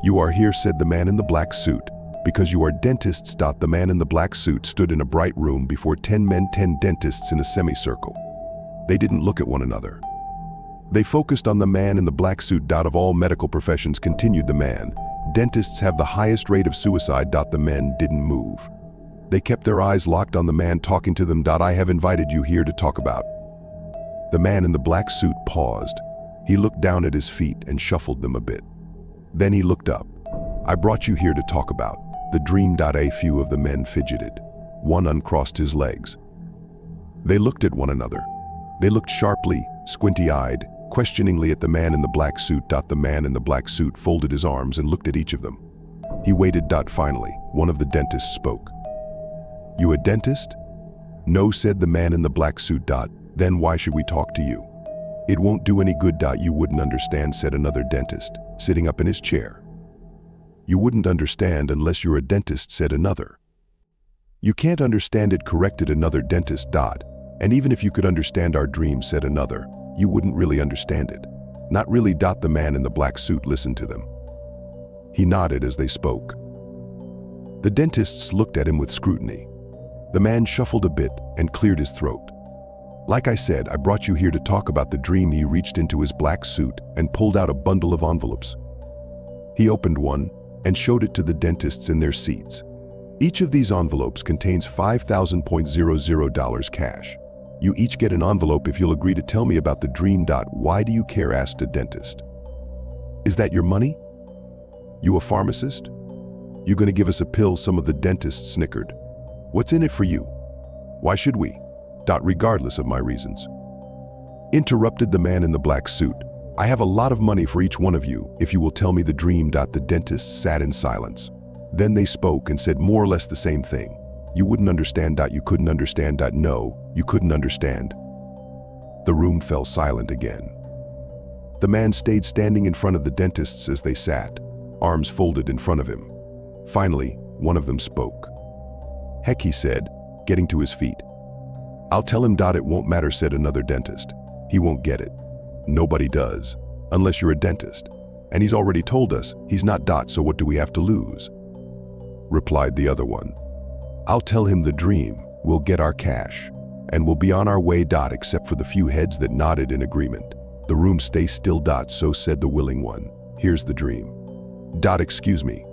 "You are here," said the man in the black suit, "because you are dentists." The man in the black suit stood in a bright room before 10 men, 10 dentists in a semicircle. They didn't look at one another. They focused on the man in the black suit. "Of all medical professions," continued the man, "dentists have the highest rate of suicide." The men didn't move. They kept their eyes locked on the man talking to them. "I have invited you here to talk about." The man in the black suit paused. He looked down at his feet and shuffled them a bit. Then he looked up. "I brought you here to talk about the dream." A few of the men fidgeted. One uncrossed his legs. They looked at one another. They looked sharply, squinty-eyed, questioningly at the man in the black suit. The man in the black suit folded his arms and looked at each of them. He waited. Finally, one of the dentists spoke. "You a dentist?" "No," said the man in the black suit. "Then why should we talk to you?" "It won't do any good." "You wouldn't understand," said another dentist, sitting up in his chair. "You wouldn't understand unless you're a dentist," said another. "You can't understand it," corrected another dentist. "And even if you could understand our dream," said another, "you wouldn't really understand it." "Not really." The man in the black suit listened to them. He nodded as they spoke. The dentists looked at him with scrutiny. The man shuffled a bit and cleared his throat. "Like I said, I brought you here to talk about the dream." He reached into his black suit and pulled out a bundle of envelopes. He opened one and showed it to the dentists in their seats. "Each of these envelopes contains $5,000 cash. You each get an envelope if you'll agree to tell me about the dream." "Why do you care?" asked a dentist. "Is that your money? You a pharmacist? You gonna give us a pill?" Some of the dentists snickered. "What's in it for you? Why should we?" "Regardless of my reasons," interrupted the man in the black suit. "I have a lot of money for each one of you if you will tell me the dream." The dentists sat in silence. Then they spoke and said more or less the same thing. "You wouldn't understand." "You couldn't understand." "No, you couldn't understand." The room fell silent again. The man stayed standing in front of the dentists as they sat, arms folded in front of him. Finally, one of them spoke. "Heck," he said, getting to his feet. "I'll tell him." "It won't matter," said another dentist. "He won't get it. Nobody does, unless you're a dentist. And he's already told us he's not. So what do we have to lose?" replied the other one. "I'll tell him the dream. We'll get our cash, and we'll be on our way." Except for the few heads that nodded in agreement. The room stay still. "So," said the willing one, "here's the dream." "Excuse me,"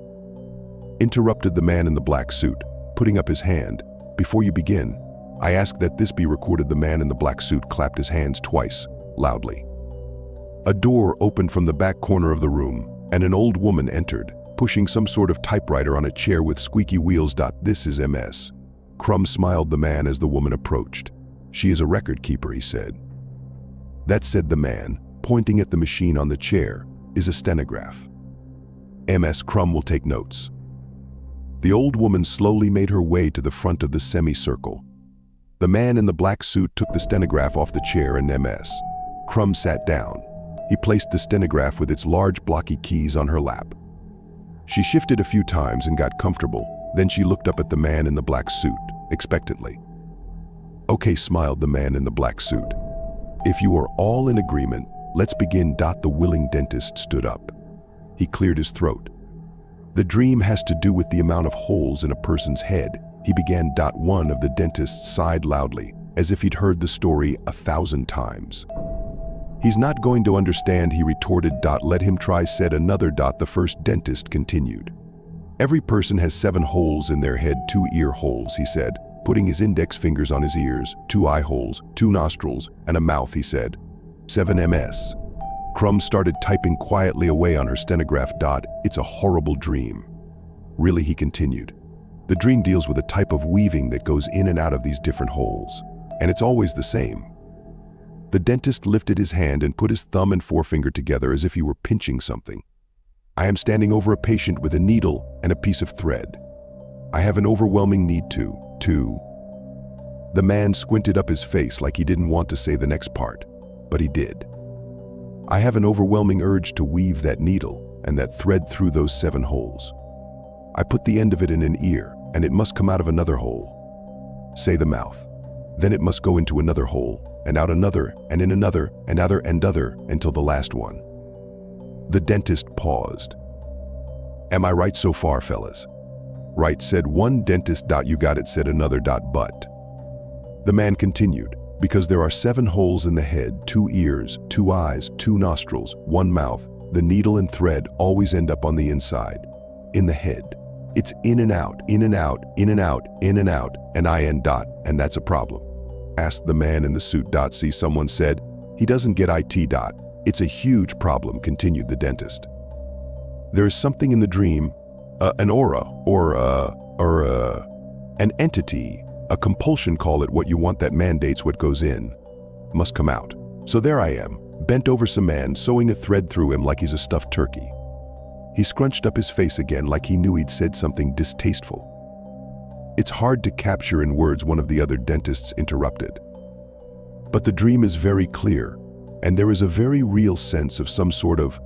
interrupted the man in the black suit, putting up his hand. "Before you begin, I ask that this be recorded." The man in the black suit clapped his hands twice, loudly. A door opened from the back corner of the room, and an old woman entered, pushing some sort of typewriter on a chair with squeaky wheels. "This is Ms. Crumb," smiled the man as the woman approached. "She is a record keeper," he said. "That," said the man, pointing at the machine on the chair, "is a stenograph. Ms. Crumb will take notes." The old woman slowly made her way to the front of the semicircle. The man in the black suit took the stenograph off the chair and Ms. Crumb sat down. He placed the stenograph with its large blocky keys on her lap. She shifted a few times and got comfortable. Then she looked up at the man in the black suit, expectantly. "Okay," smiled the man in the black suit. "If you are all in agreement, let's begin." The willing dentist stood up. He cleared his throat. "The dream has to do with the amount of holes in a person's head," he began. One of the dentists sighed loudly, as if he'd heard the story 1,000 times. "He's not going to understand," he retorted. "Let him try," said another. The first dentist continued. "Every person has 7 holes in their head, 2 ear holes," he said, putting his index fingers on his ears, 2 eye holes, 2 nostrils, and a mouth, he said. 7 Ms. Crumb started typing quietly away on her stenograph. "It's a horrible dream." "Really," he continued. "The dream deals with a type of weaving that goes in and out of these different holes, and it's always the same." The dentist lifted his hand and put his thumb and forefinger together as if he were pinching something. "I am standing over a patient with a needle and a piece of thread. I have an overwhelming need to. The man squinted up his face like he didn't want to say the next part, but he did. "I have an overwhelming urge to weave that needle and that thread through those 7 holes. I put the end of it in an ear, and it must come out of another hole. Say the mouth. Then it must go into another hole, and out another, and in another, and other, and other, until the last one." The dentist paused. Am I right so far, fellas? Right, said one dentist. You got it, said another. But the man continued, because there are 7 holes in the head, 2 ears, 2 eyes, 2 nostrils, 1 mouth, the needle and thread always end up on the inside, in the head. It's in and out, in and out, in and out, in and out, and that's a problem. Asked the man in the suit. See, someone said, he doesn't get it. It's a huge problem, continued the dentist. There is something in the dream, an aura, or an entity, a compulsion, call it what you want, that mandates what goes in must come out. So there I am, bent over some man, sewing a thread through him like he's a stuffed turkey. He scrunched up his face again like he knew he'd said something distasteful. It's hard to capture in words, one of the other dentists interrupted. But the dream is very clear, and there is a very real sense of some sort of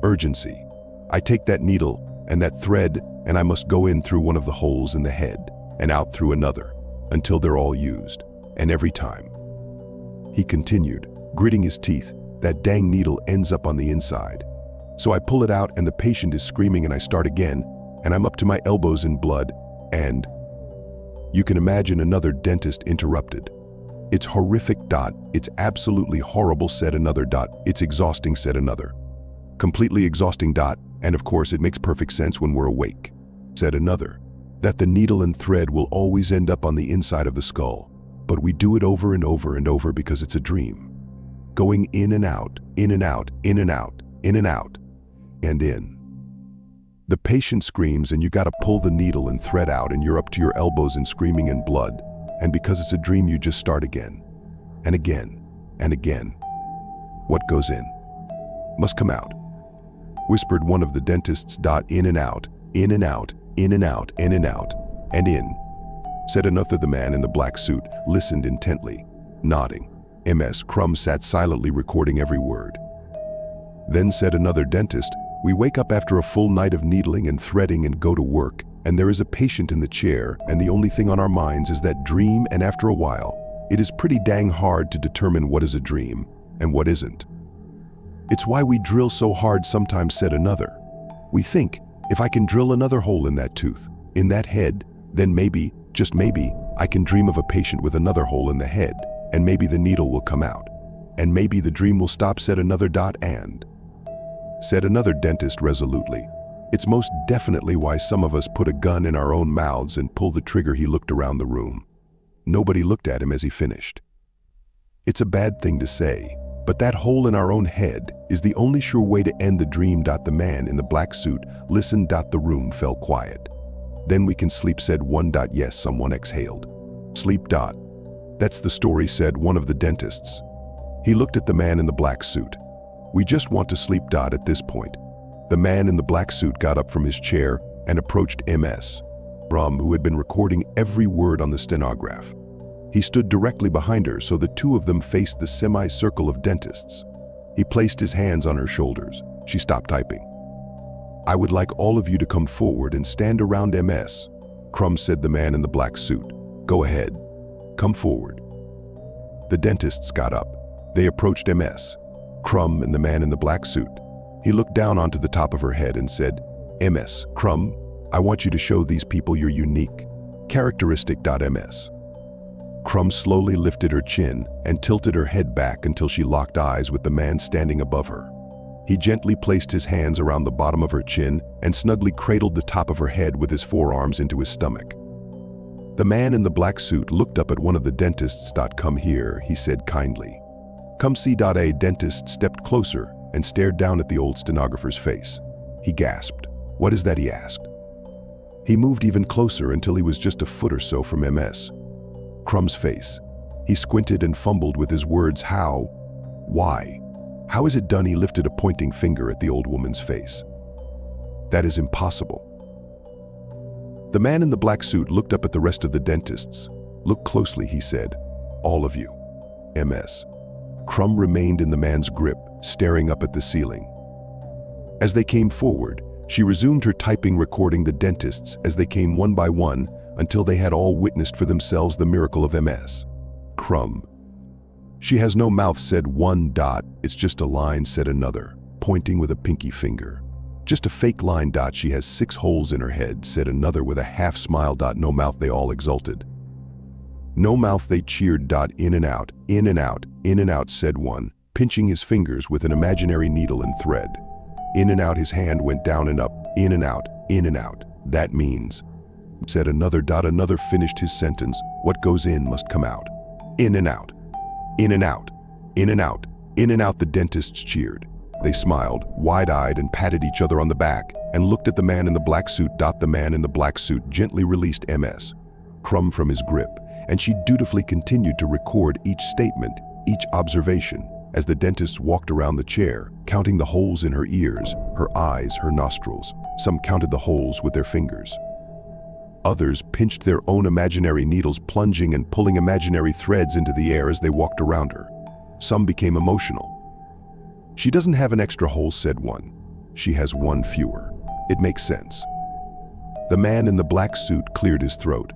urgency. I take that needle and that thread, and I must go in through one of the holes in the head and out through another until they're all used. And every time, he continued, gritting his teeth, that dang needle ends up on the inside. So I pull it out and the patient is screaming and I start again, and I'm up to my elbows in blood, and you can imagine another dentist interrupted. It's horrific. It's absolutely horrible, said another. It's exhausting, said another. Completely exhausting. And of course it makes perfect sense when we're awake, said another, that the needle and thread will always end up on the inside of the skull, but we do it over and over and over because it's a dream. Going in and out, in and out, in and out, in and out, and in. The patient screams and you gotta pull the needle and thread out and you're up to your elbows in screaming and blood, and because it's a dream you just start again, and again, and again. What goes in must come out, whispered one of the dentists. In and out, in and out, in and out, in and out, and in, said another. The man in the black suit listened intently, nodding. Ms. Crumb sat silently recording every word. Then said another dentist, we wake up after a full night of needling and threading and go to work, and there is a patient in the chair, and the only thing on our minds is that dream, and after a while, it is pretty dang hard to determine what is a dream and what isn't. It's why we drill so hard sometimes, said another. We think, if I can drill another hole in that tooth, in that head, then maybe, just maybe, I can dream of a patient with another hole in the head, and maybe the needle will come out, and maybe the dream will stop, said another. And, said another dentist resolutely, it's most definitely why some of us put a gun in our own mouths and pull the trigger. He looked around the room. Nobody looked at him as he finished. It's a bad thing to say, but that hole in our own head is the only sure way to end the dream. The man in the black suit listened. The room fell quiet. Then we can sleep, said one. Yes, someone exhaled. Sleep. That's the story, said one of the dentists. He looked at the man in the black suit. We just want to sleep. At this point, the man in the black suit got up from his chair and approached Ms. Crumb, who had been recording every word on the stenograph. He stood directly behind her, so the two of them faced the semicircle of dentists. He placed his hands on her shoulders. She stopped typing. I would like all of you to come forward and stand around Ms. Crumb, said the man in the black suit. Go ahead. Come forward. The dentists got up. They approached Ms. Crumb and the man in the black suit. He looked down onto the top of her head and said, Ms. Crumb, I want you to show these people your unique characteristic. Ms. Crumb slowly lifted her chin and tilted her head back until she locked eyes with the man standing above her. He gently placed his hands around the bottom of her chin and snugly cradled the top of her head with his forearms into his stomach. The man in the black suit looked up at one of the dentists. Come here, he said kindly. Come see. A dentist stepped closer and stared down at the old stenographer's face. He gasped. What is that? He asked. He moved even closer until he was just a foot or so from Ms. Crumb's face. He squinted and fumbled with his words. How? Why? How is it done? He lifted a pointing finger at the old woman's face. That is impossible. The man in the black suit looked up at the rest of the dentists. Look closely, he said. All of you. Ms. Crumb remained in the man's grip, staring up at the ceiling. As they came forward, she resumed her typing, recording the dentists as they came one by one until they had all witnessed for themselves the miracle of Ms. Crumb. She has no mouth, said one. It's just a line, said another, pointing with a pinky finger. Just a fake line. She has 6 holes in her head, said another with a half smile. No mouth, they all exulted. No mouth, they cheered. In and out, in and out, in and out, said one, pinching his fingers with an imaginary needle and thread. In and out, his hand went down and up, in and out, in and out. That means, said another. Another finished his sentence, what goes in must come out. In and out, in and out, in and out, in and out, the dentists cheered. They smiled, wide-eyed, and patted each other on the back, and looked at the man in the black suit. The man in the black suit gently released Ms. Crumb from his grip, and she dutifully continued to record each statement, each observation, as the dentist walked around the chair, counting the holes in her ears, her eyes, her nostrils. Some counted the holes with their fingers. Others pinched their own imaginary needles, plunging and pulling imaginary threads into the air as they walked around her. Some became emotional. She doesn't have an extra hole, said one. She has one fewer. It makes sense. The man in the black suit cleared his throat.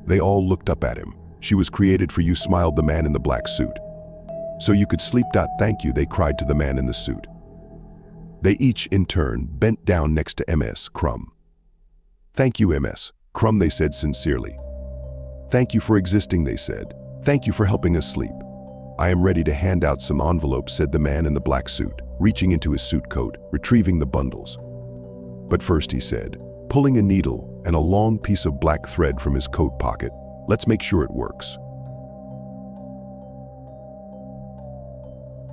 They all looked up at him. She was created for you, smiled the man in the black suit. So you could sleep. Thank you, they cried to the man in the suit. They each, in turn, bent down next to Ms. Crumb. Thank you, Ms. Crumb, they said sincerely. Thank you for existing, they said. Thank you for helping us sleep. I am ready to hand out some envelopes, said the man in the black suit, reaching into his suit coat, retrieving the bundles. But first, he said, pulling a needle and a long piece of black thread from his coat pocket, let's make sure it works.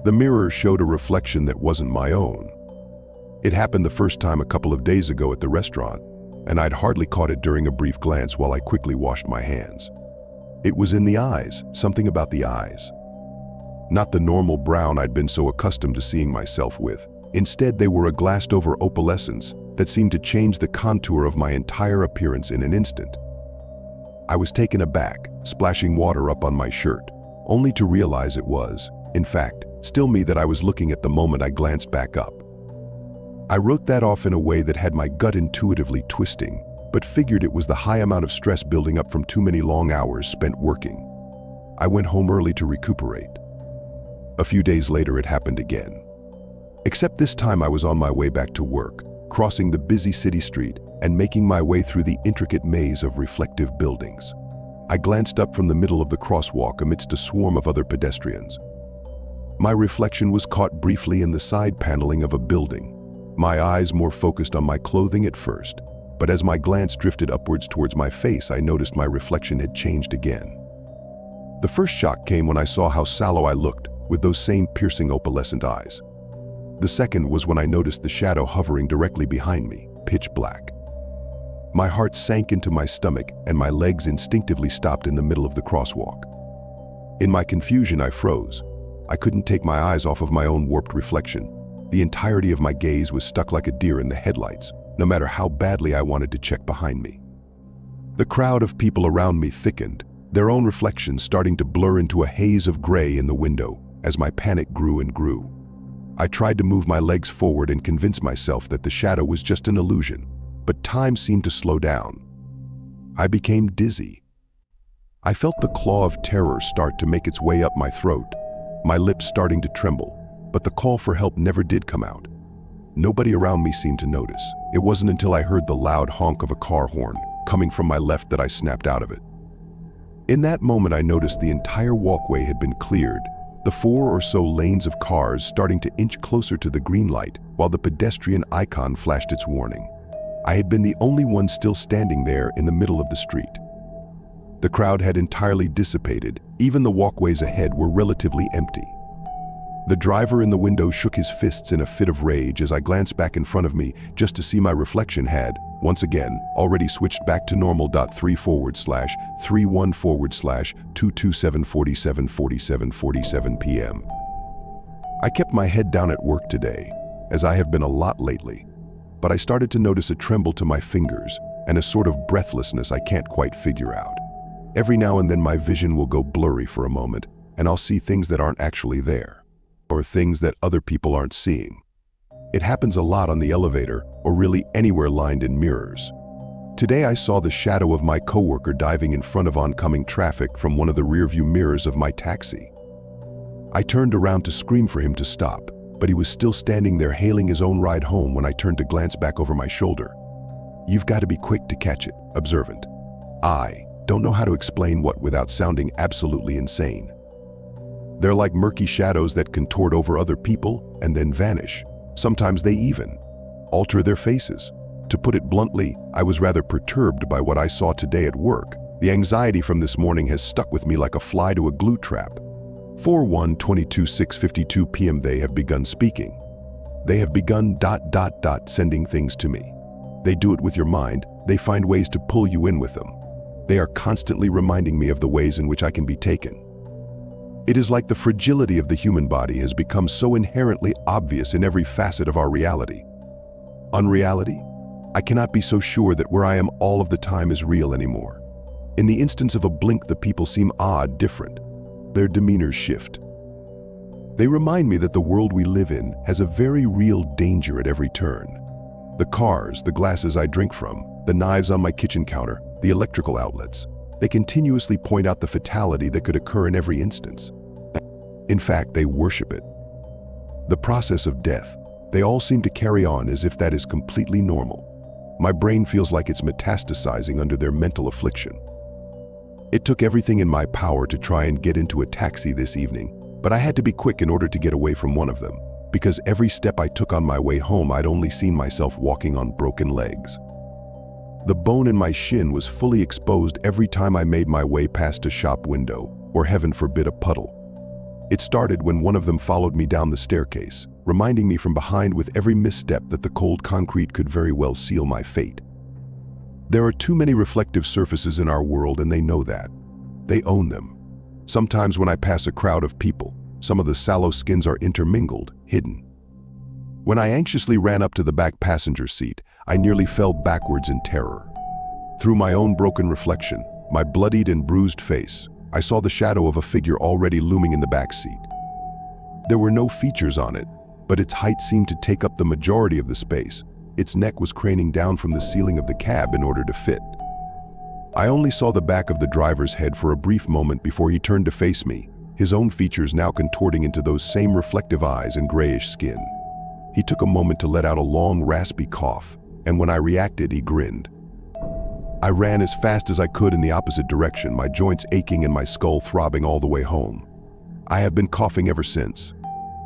The mirror showed a reflection that wasn't my own. It happened the first time a couple of days ago at the restaurant, and I'd hardly caught it during a brief glance while I quickly washed my hands. It was in the eyes, something about the eyes. Not the normal brown I'd been so accustomed to seeing myself with. Instead, they were a glassed-over opalescence that seemed to change the contour of my entire appearance in an instant. I was taken aback, splashing water up on my shirt, only to realize it was, in fact, still me that I was looking at the moment I glanced back up. I wrote that off in a way that had my gut intuitively twisting, but figured it was the high amount of stress building up from too many long hours spent working. I went home early to recuperate. A few days later, it happened again. Except this time I was on my way back to work, crossing the busy city street and making my way through the intricate maze of reflective buildings. I glanced up from the middle of the crosswalk amidst a swarm of other pedestrians. My reflection was caught briefly in the side paneling of a building, my eyes more focused on my clothing at first, but as my glance drifted upwards towards my face, I noticed my reflection had changed again. The first shock came when I saw how sallow I looked, with those same piercing opalescent eyes. The second was when I noticed the shadow hovering directly behind me, pitch black. My heart sank into my stomach and my legs instinctively stopped in the middle of the crosswalk. In my confusion, I froze. I couldn't take my eyes off of my own warped reflection. The entirety of my gaze was stuck like a deer in the headlights, no matter how badly I wanted to check behind me. The crowd of people around me thickened, their own reflections starting to blur into a haze of gray in the window as my panic grew and grew. I tried to move my legs forward and convince myself that the shadow was just an illusion, but time seemed to slow down. I became dizzy. I felt the claw of terror start to make its way up my throat, my lips starting to tremble, but the call for help never did come out. Nobody around me seemed to notice. It wasn't until I heard the loud honk of a car horn coming from my left that I snapped out of it. In that moment, I noticed the entire walkway had been cleared, the 4 or so lanes of cars starting to inch closer to the green light while the pedestrian icon flashed its warning. I had been the only one still standing there in the middle of the street. The crowd had entirely dissipated. Even the walkways ahead were relatively empty. The driver in the window shook his fists in a fit of rage as I glanced back in front of me just to see my reflection had, once again, already switched back to normal. 3/31/31/227:47:47 p.m. I kept my head down at work today, as I have been a lot lately, but I started to notice a tremble to my fingers and a sort of breathlessness I can't quite figure out. Every now and then my vision will go blurry for a moment, and I'll see things that aren't actually there, or things that other people aren't seeing. It happens a lot on the elevator, or really anywhere lined in mirrors. Today I saw the shadow of my coworker diving in front of oncoming traffic from one of the rearview mirrors of my taxi. I turned around to scream for him to stop, but he was still standing there hailing his own ride home when I turned to glance back over my shoulder. You've got to be quick to catch it, observant. I don't know how to explain what without sounding absolutely insane. They're like murky shadows that contort over other people and then vanish. Sometimes they even alter their faces. To put it bluntly, I was rather perturbed by what I saw today at work. The anxiety from this morning has stuck with me like a fly to a glue trap. 4/1/22 p.m. They have begun speaking. They have begun ... sending things to me. They do it with your mind. They find ways to pull you in with them. They are constantly reminding me of the ways in which I can be taken. It is like the fragility of the human body has become so inherently obvious in every facet of our reality. Unreality? I cannot be so sure that where I am all of the time is real anymore. In the instance of a blink, the people seem odd, different. Their demeanors shift. They remind me that the world we live in has a very real danger at every turn. The cars, the glasses I drink from, the knives on my kitchen counter, the electrical outlets, they continuously point out the fatality that could occur in every instance. In fact, they worship it. The process of death, they all seem to carry on as if that is completely normal. My brain feels like it's metastasizing under their mental affliction. It took everything in my power to try and get into a taxi this evening, but I had to be quick in order to get away from one of them, because every step I took on my way home, I'd only seen myself walking on broken legs. The bone in my shin was fully exposed every time I made my way past a shop window, or heaven forbid, a puddle. It started when one of them followed me down the staircase, reminding me from behind with every misstep that the cold concrete could very well seal my fate. There are too many reflective surfaces in our world, and they know that. They own them. Sometimes when I pass a crowd of people, some of the sallow skins are intermingled, hidden. When I anxiously ran up to the back passenger seat, I nearly fell backwards in terror. Through my own broken reflection, my bloodied and bruised face, I saw the shadow of a figure already looming in the back seat. There were no features on it, but its height seemed to take up the majority of the space. Its neck was craning down from the ceiling of the cab in order to fit. I only saw the back of the driver's head for a brief moment before he turned to face me, his own features now contorting into those same reflective eyes and grayish skin. He took a moment to let out a long, raspy cough, and when I reacted, he grinned. I ran as fast as I could in the opposite direction, my joints aching and my skull throbbing all the way home. I have been coughing ever since.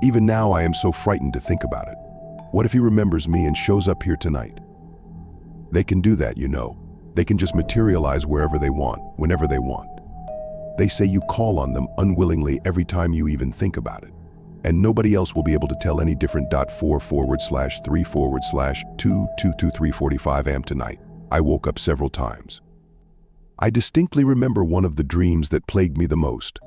Even now, I am so frightened to think about it. What if he remembers me and shows up here tonight? They can do that, you know. They can just materialize wherever they want, whenever they want. They say you call on them unwillingly every time you even think about it. And nobody else will be able to tell any different. 4/3/2/223:45 a.m. tonight. I woke up several times. I distinctly remember one of the dreams that plagued me the most.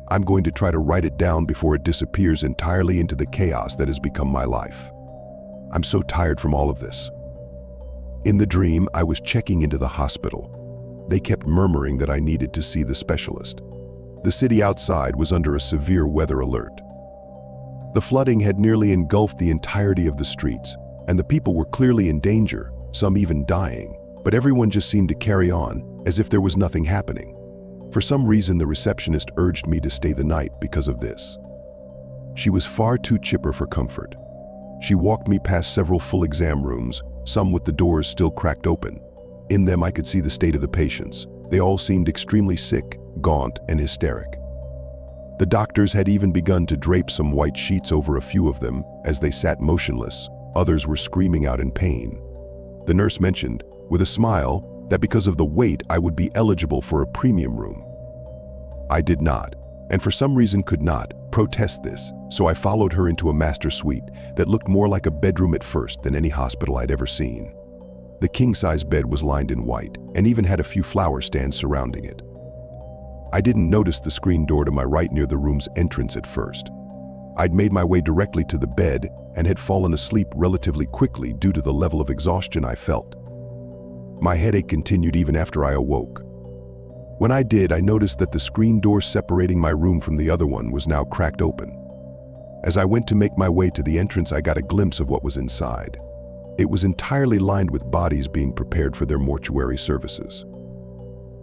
I'm going to try to write it down before it disappears entirely into the chaos that has become my life. I'm so tired from all of this. In the dream, I was checking into the hospital. They kept murmuring that I needed to see the specialist. The city outside was under a severe weather alert. The flooding had nearly engulfed the entirety of the streets, and the people were clearly in danger, some even dying, but everyone just seemed to carry on, as if there was nothing happening. For some reason, the receptionist urged me to stay the night because of this. She was far too chipper for comfort. She walked me past several full exam rooms, some with the doors still cracked open. In them, I could see the state of the patients. They all seemed extremely sick, gaunt, and hysteric. The doctors had even begun to drape some white sheets over a few of them as they sat motionless. Others were screaming out in pain. The nurse mentioned, with a smile, that because of the weight, I would be eligible for a premium room. I did not, and for some reason could not, protest this, so I followed her into a master suite that looked more like a bedroom at first than any hospital I'd ever seen. The king-size bed was lined in white and even had a few flower stands surrounding it. I didn't notice the screen door to my right near the room's entrance at first. I'd made my way directly to the bed and had fallen asleep relatively quickly due to the level of exhaustion I felt. My headache continued even after I awoke. When I did, I noticed that the screen door separating my room from the other one was now cracked open. As I went to make my way to the entrance, I got a glimpse of what was inside. It was entirely lined with bodies being prepared for their mortuary services.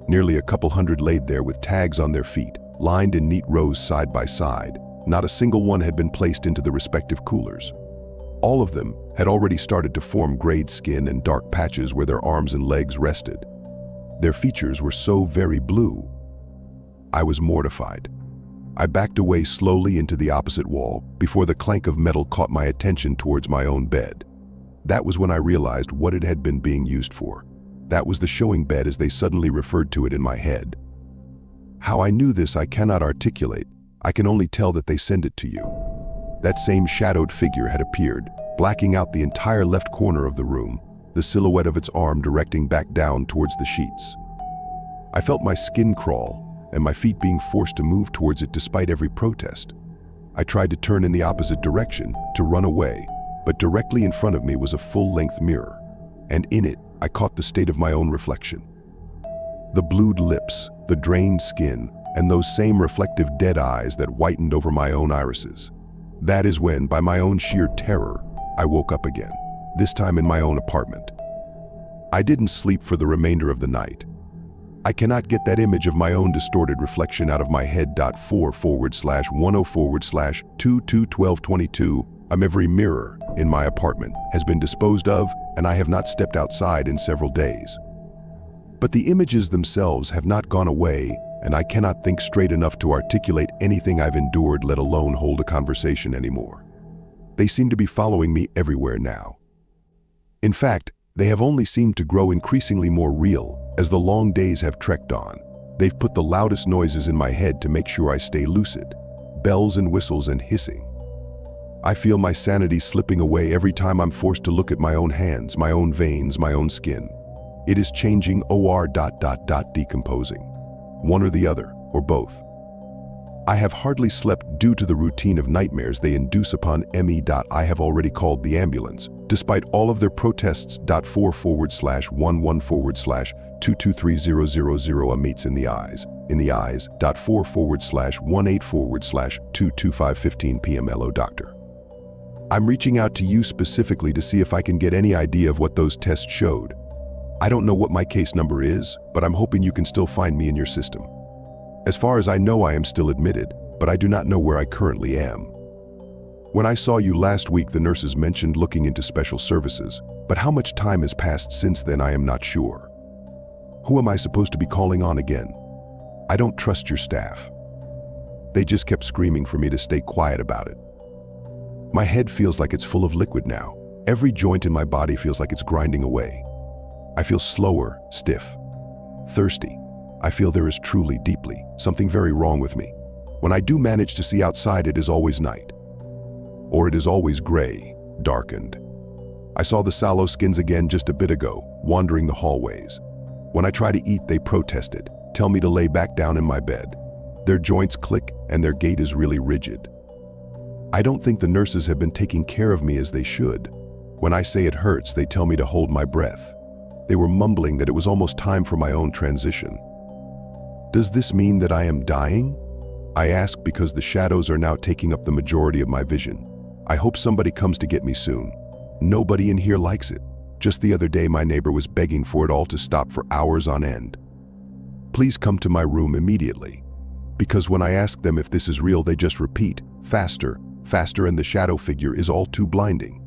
Nearly a couple hundred laid there with tags on their feet, lined in neat rows side by side. Not a single one had been placed into the respective coolers. All of them had already started to form grayed skin and dark patches where their arms and legs rested. Their features were so very blue. I was mortified. I backed away slowly into the opposite wall before the clank of metal caught my attention towards my own bed. That was when I realized what it had been being used for. That was the showing bed as they suddenly referred to it in my head. How I knew this I cannot articulate. I can only tell that they send it to you. That same shadowed figure had appeared, blacking out the entire left corner of the room, the silhouette of its arm directing back down towards the sheets. I felt my skin crawl and my feet being forced to move towards it despite every protest. I tried to turn in the opposite direction, to run away, but directly in front of me was a full-length mirror, and in it I caught the state of my own reflection. The blued lips, the drained skin, and those same reflective dead eyes that whitened over my own irises. That is when, by my own sheer terror, I woke up again, this time in my own apartment. I didn't sleep for the remainder of the night. I cannot get that image of my own distorted reflection out of my head. 4/10/22/2222. Every mirror in my apartment has been disposed of, and I have not stepped outside in several days. But the images themselves have not gone away, and I cannot think straight enough to articulate anything I've endured, let alone hold a conversation anymore. They seem to be following me everywhere now. In fact, they have only seemed to grow increasingly more real as the long days have trekked on. They've put the loudest noises in my head to make sure I stay lucid. Bells and whistles and hissing. I feel my sanity slipping away every time I'm forced to look at my own hands, my own veins, my own skin. It is changing or ... decomposing. One or the other, or both. I have hardly slept due to the routine of nightmares they induce upon me. I have already called the ambulance, despite all of their protests. 4/11/223000 meets in the eyes. 4/18/22515 p.m. Hello, doctor. I'm reaching out to you specifically to see if I can get any idea of what those tests showed. I don't know what my case number is, but I'm hoping you can still find me in your system. As far as I know, I am still admitted, but I do not know where I currently am. When I saw you last week, the nurses mentioned looking into special services, but how much time has passed since then, I am not sure. Who am I supposed to be calling on again? I don't trust your staff. They just kept screaming for me to stay quiet about it. My head feels like it's full of liquid now. Every joint in my body feels like it's grinding away. I feel slower, stiff, thirsty. I feel there is truly, deeply, something very wrong with me. When I do manage to see outside, it is always night. Or it is always gray, darkened. I saw the sallow skins again just a bit ago, wandering the hallways. When I try to eat, they protested, tell me to lay back down in my bed. Their joints click and their gait is really rigid. I don't think the nurses have been taking care of me as they should. When I say it hurts, they tell me to hold my breath. They were mumbling that it was almost time for my own transition. Does this mean that I am dying? I ask because the shadows are now taking up the majority of my vision. I hope somebody comes to get me soon. Nobody in here likes it. Just the other day, my neighbor was begging for it all to stop for hours on end. Please come to my room immediately. Because when I ask them if this is real, they just repeat, faster, faster, and the shadow figure is all too blinding.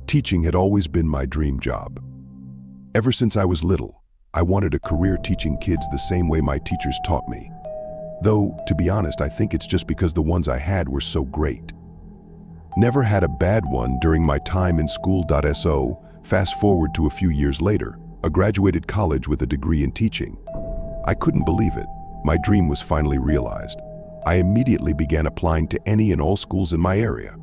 Teaching had always been my dream job. Ever since I was little, I wanted a career teaching kids the same way my teachers taught me. Though, to be honest, I think it's just because the ones I had were so great. Never had a bad one during my time in school. So, fast forward to a few years later, I graduated college with a degree in teaching. I couldn't believe it. My dream was finally realized. I immediately began applying to any and all schools in my area.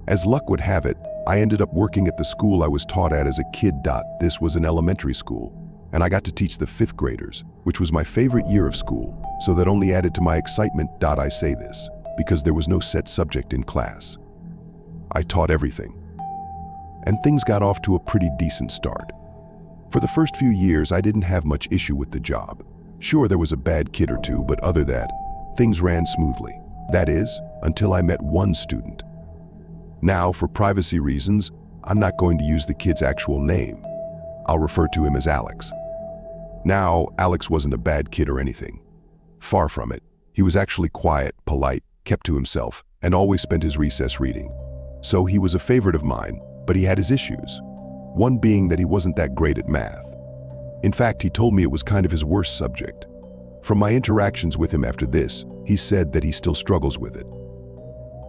As luck would have it, I ended up working at the school I was taught at as a kid. This was an elementary school, and I got to teach the 5th graders, which was my favorite year of school, so that only added to my excitement. I say this because there was no set subject in class. I taught everything, and things got off to a pretty decent start. For the first few years, I didn't have much issue with the job. Sure, there was a bad kid or two, but other than that, things ran smoothly. That is, until I met one student. Now, for privacy reasons, I'm not going to use the kid's actual name. I'll refer to him as Alex. Now, Alex wasn't a bad kid or anything. Far from it. He was actually quiet, polite, kept to himself, and always spent his recess reading. So he was a favorite of mine, but he had his issues. One being that he wasn't that great at math. In fact, he told me it was kind of his worst subject. From my interactions with him after this, he said that he still struggles with it.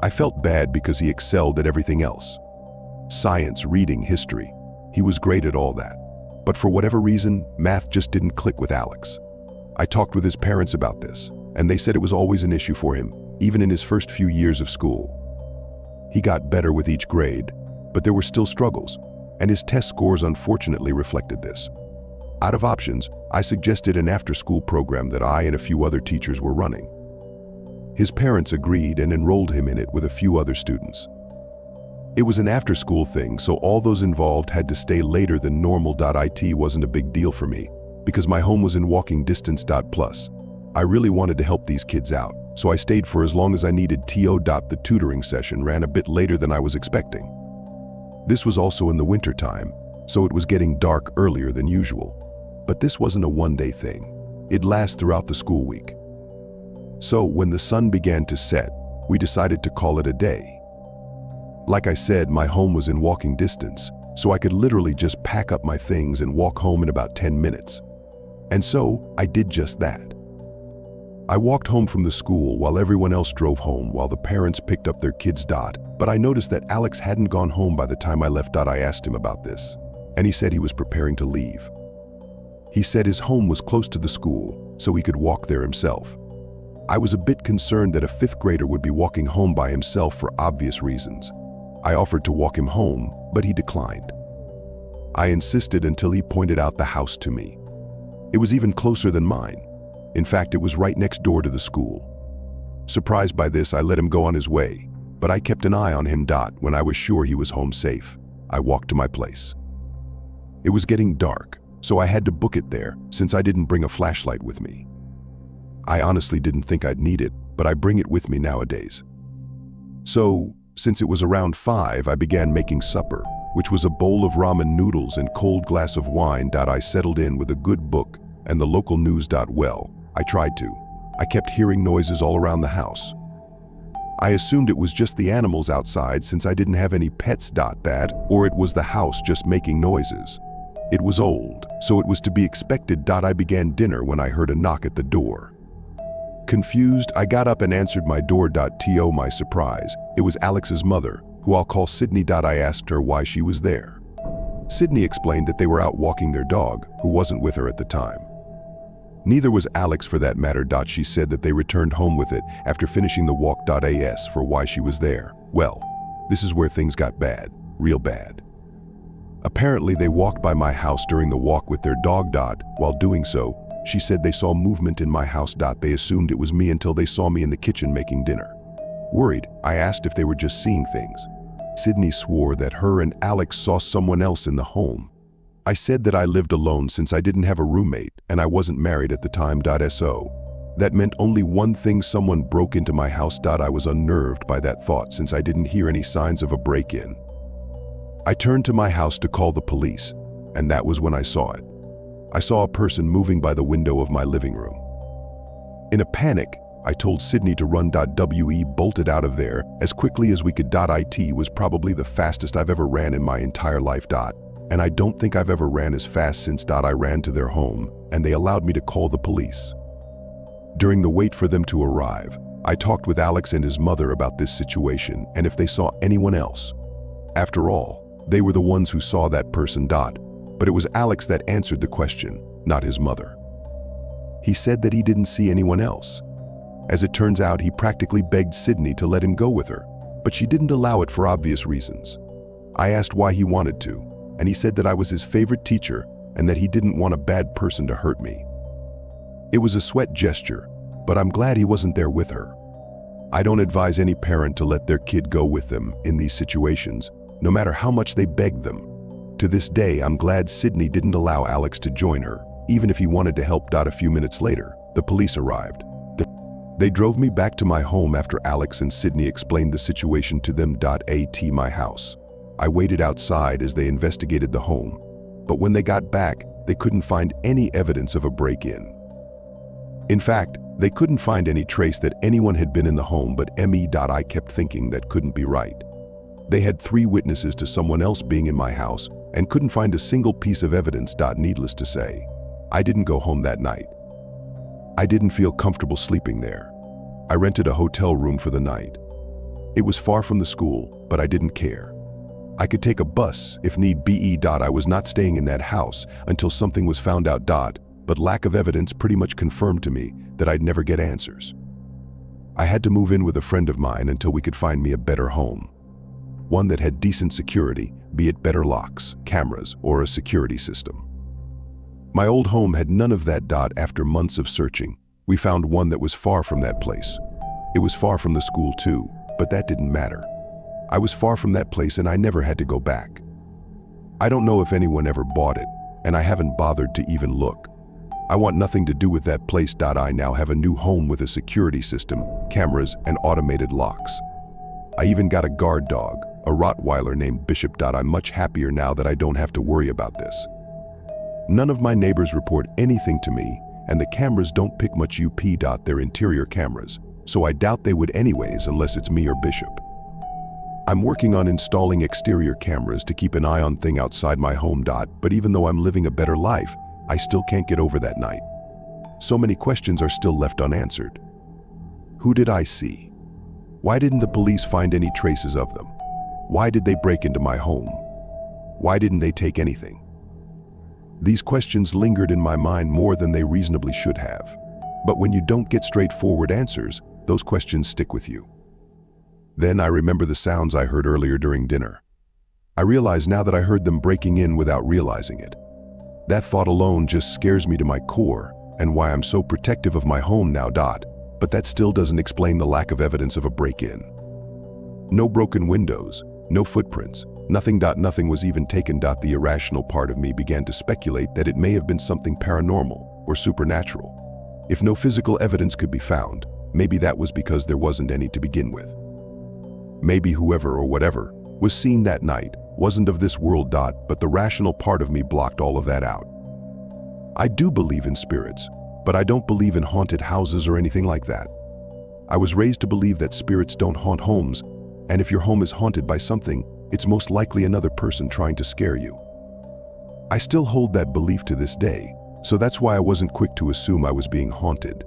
I felt bad because he excelled at everything else. Science, reading, history. He was great at all that. But for whatever reason, math just didn't click with Alex. I talked with his parents about this, and they said it was always an issue for him, even in his first few years of school. He got better with each grade, but there were still struggles, and his test scores unfortunately reflected this. Out of options, I suggested an after-school program that I and a few other teachers were running. His parents agreed and enrolled him in it with a few other students. It was an after-school thing, so all those involved had to stay later than normal. It wasn't a big deal for me, because my home was in walking distance. Plus, I really wanted to help these kids out, so I stayed for as long as I needed to. The tutoring session ran a bit later than I was expecting. This was also in the winter time, so it was getting dark earlier than usual. But this wasn't a one-day thing. It lasted throughout the school week. So when the sun began to set, we decided to call it a day. Like I said, my home was in walking distance, so I could literally just pack up my things and walk home in about 10 minutes. And so I did just that. I walked home from the school while everyone else drove home while the parents picked up their kids. But I noticed that Alex hadn't gone home by the time I left. I asked him about this, and he said he was preparing to leave. He said his home was close to the school, so he could walk there himself. I was a bit concerned that a fifth grader would be walking home by himself for obvious reasons. I offered to walk him home, but he declined. I insisted until he pointed out the house to me. It was even closer than mine. In fact, it was right next door to the school. Surprised by this, I let him go on his way, but I kept an eye on him. When I was sure he was home safe, I walked to my place. It was getting dark, so I had to book it there since I didn't bring a flashlight with me. I honestly didn't think I'd need it, but I bring it with me nowadays. So, since it was around 5, I began making supper, which was a bowl of ramen noodles and cold glass of wine. I settled in with a good book and the local news. Well, I tried to. I kept hearing noises all around the house. I assumed it was just the animals outside since I didn't have any pets. Or it was the house just making noises. It was old, so it was to be expected. I began dinner when I heard a knock at the door. Confused, I got up and answered my door. To my surprise, it was Alex's mother, who I'll call Sydney. I asked her why she was there. Sydney explained that they were out walking their dog, who wasn't with her at the time. Neither was Alex for that matter. She said that they returned home with it after finishing the walk. As for why she was there, well, this is where things got bad, real bad. Apparently they walked by my house during the walk with their dog. While doing so, she said they saw movement in my house. They assumed it was me until they saw me in the kitchen making dinner. Worried, I asked if they were just seeing things. Sydney swore that her and Alex saw someone else in the home. I said that I lived alone since I didn't have a roommate and I wasn't married at the time. So that meant only one thing: someone broke into my house. I was unnerved by that thought since I didn't hear any signs of a break-in. I turned to my house to call the police, and that was when I saw it. I saw a person moving by the window of my living room. In a panic, I told Sydney to run. We bolted out of there as quickly as we could. It was probably the fastest I've ever ran in my entire life. And I don't think I've ever ran as fast since. I ran to their home, and they allowed me to call the police. During the wait for them to arrive, I talked with Alex and his mother about this situation and if they saw anyone else. After all, they were the ones who saw that person. But it was Alex that answered the question, not his mother. He said that he didn't see anyone else. As it turns out, he practically begged Sydney to let him go with her, but she didn't allow it for obvious reasons. I asked why he wanted to, and he said that I was his favorite teacher and that he didn't want a bad person to hurt me. It was a sweet gesture, but I'm glad he wasn't there with her. I don't advise any parent to let their kid go with them in these situations, no matter how much they beg them. To this day, I'm glad Sydney didn't allow Alex to join her, even if he wanted to help. A few minutes later, the police arrived. They drove me back to my home after Alex and Sydney explained the situation to them. At my house, I waited outside as they investigated the home, but when they got back, they couldn't find any evidence of a break-in. In fact, They couldn't find any trace that anyone had been in the home, but I kept thinking that couldn't be right. They had 3 witnesses to someone else being in my house and couldn't find a single piece of evidence. Needless to say, I didn't go home that night. I didn't feel comfortable sleeping there. I rented a hotel room for the night. It was far from the school, but I didn't care. I could take a bus if need be. I was not staying in that house until something was found out. But lack of evidence pretty much confirmed to me that I'd never get answers. I had to move in with a friend of mine until we could find me a better home. One that had decent security, be it better locks, cameras, or a security system. My old home had none of that. After months of searching, we found one that was far from that place. It was far from the school too, but that didn't matter. I was far from that place and I never had to go back. I don't know if anyone ever bought it, and I haven't bothered to even look. I want nothing to do with that place. I now have a new home with a security system, cameras, and automated locks. I even got a guard dog, a Rottweiler named Bishop. I'm much happier now that I don't have to worry about this. None of my neighbors report anything to me, and the cameras don't pick much up. They're interior cameras, so I doubt they would anyways unless it's me or Bishop. I'm working on installing exterior cameras to keep an eye on things outside my home. But even though I'm living a better life, I still can't get over that night. So many questions are still left unanswered. Who did I see? Why didn't the police find any traces of them? Why did they break into my home? Why didn't they take anything? These questions lingered in my mind more than they reasonably should have. But when you don't get straightforward answers, those questions stick with you. Then I remember the sounds I heard earlier during dinner. I realize now that I heard them breaking in without realizing it. That thought alone just scares me to my core, and why I'm so protective of my home now. But that still doesn't explain the lack of evidence of a break-in. No broken windows, no footprints, nothing. Nothing was even taken. The irrational part of me began to speculate that it may have been something paranormal or supernatural. If no physical evidence could be found, maybe that was because there wasn't any to begin with. Maybe whoever or whatever was seen that night wasn't of this world. But the rational part of me blocked all of that out. I do believe in spirits, but I don't believe in haunted houses or anything like that. I was raised to believe that spirits don't haunt homes, and if your home is haunted by something, it's most likely another person trying to scare you. I still hold that belief to this day, so that's why I wasn't quick to assume I was being haunted.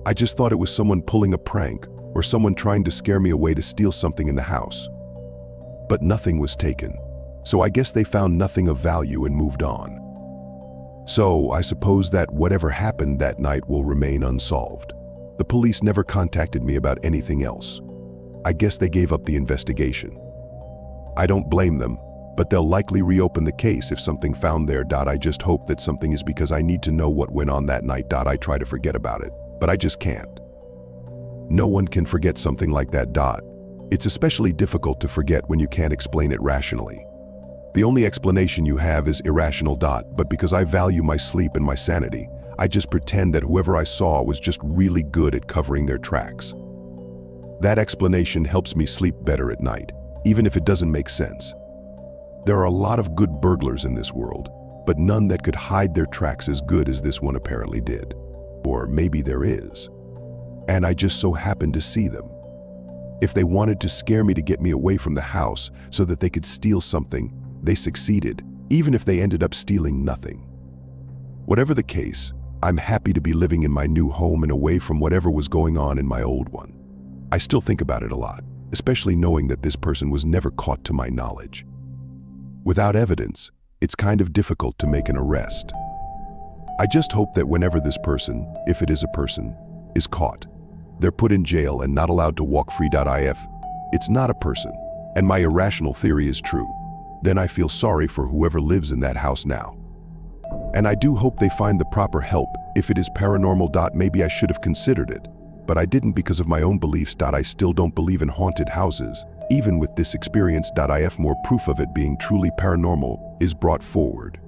I just thought it was someone pulling a prank or someone trying to scare me away to steal something in the house. But nothing was taken, so I guess they found nothing of value and moved on. So I suppose that whatever happened that night will remain unsolved. The police never contacted me about anything else. I guess they gave up the investigation. I don't blame them, but they'll likely reopen the case if something found there. I just hope that something is because I need to know what went on that night. I try to forget about it, but I just can't. No one can forget something like that. It's especially difficult to forget when you can't explain it rationally. The only explanation you have is irrational. But because I value my sleep and my sanity, I just pretend that whoever I saw was just really good at covering their tracks. That explanation helps me sleep better at night, even if it doesn't make sense. There are a lot of good burglars in this world, but none that could hide their tracks as good as this one apparently did. Or maybe there is. And I just so happened to see them. If they wanted to scare me to get me away from the house so that they could steal something, they succeeded, even if they ended up stealing nothing. Whatever the case, I'm happy to be living in my new home and away from whatever was going on in my old one. I still think about it a lot, especially knowing that this person was never caught to my knowledge. Without evidence, it's kind of difficult to make an arrest. I just hope that whenever this person, if it is a person, is caught, they're put in jail and not allowed to walk free. If it's not a person, and my irrational theory is true, then I feel sorry for whoever lives in that house now. And I do hope they find the proper help if it is paranormal. Maybe I should have considered it, but I didn't because of my own beliefs. I still don't believe in haunted houses, even with this experience. If more proof of it being truly paranormal is brought forward,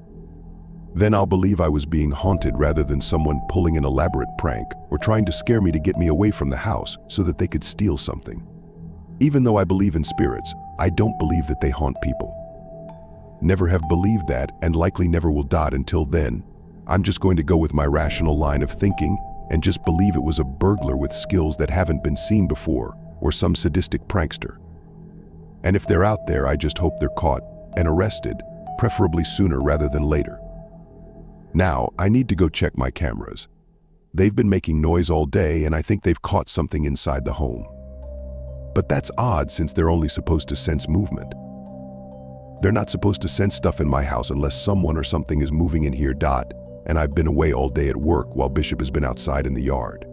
then I'll believe I was being haunted rather than someone pulling an elaborate prank or trying to scare me to get me away from the house so that they could steal something. Even though I believe in spirits, I don't believe that they haunt people. Never have believed that and likely never will. Until then, I'm just going to go with my rational line of thinking and just believe it was a burglar with skills that haven't been seen before, or some sadistic prankster. And if they're out there, I just hope they're caught and arrested, preferably sooner rather than later. Now, I need to go check my cameras. They've been making noise all day, and I think they've caught something inside the home. But that's odd, since they're only supposed to sense movement. They're not supposed to sense stuff in my house unless someone or something is moving in here. And I've been away all day at work while Bishop has been outside in the yard.